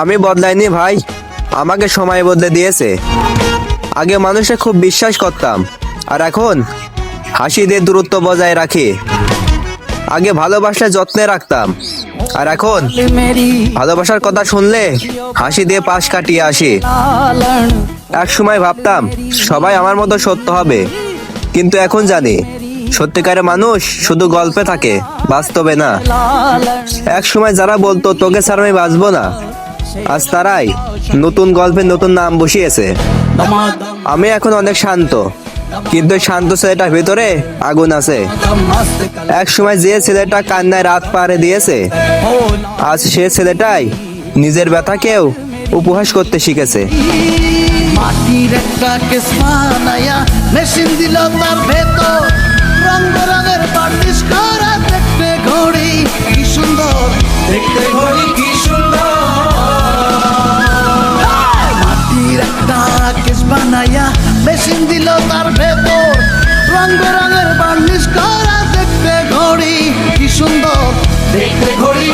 আমি বদলাইনি ভাই, আমাকে সময় বদলে দিয়েছে। আগে মানুষে খুব বিশ্বাস করতাম, আর এখন হাসি দিয়ে দূরত্ব বজায় রাখি। আগে ভালোবাসলে যত্নে রাখতাম, আর এখন ভালোবাসার কথা শুনলে হাসি দিয়ে পাশ কাটিয়ে আসি। এক সময় ভাবতাম সবাই আমার মতো সত্য হবে, কিন্তু এখন জানি সত্যিকারের মানুষ শুধু গল্পে থাকে, বাস্তবে না। এক সময় যারা বলতো তোকে ছাড়া আমি বাঁচবো না, আজ তারাই নতুন গল্পে নতুন নাম বসিয়েছে। আমি এখন অনেক শান্ত, কিন্তু শান্ত ছেলেটার ভিতরে আগুন আছে। এক সময় যে ছেলেটা কান্নায় রাত পাড়ে দিয়েছে, আজ সে ছেলেটাই নিজের ব্যথাকেও উপহাস করতে শিখেছে। মাটির একটা কেস বানায়া মেশিন দিল তার ভেতর, রং বেরঙের বার্নিশ করা, দেখতে ঘড়ি কি সুন্দর, দেখতে ঘড়ি কি সুন্দর। মাটির একটা কেস বানায়া মেশিন দিল তার ভেতর, রং বেরঙের বার্নিশ করা, দেখতে ঘড়ি কি সুন্দর, দেখতে ঘড়ি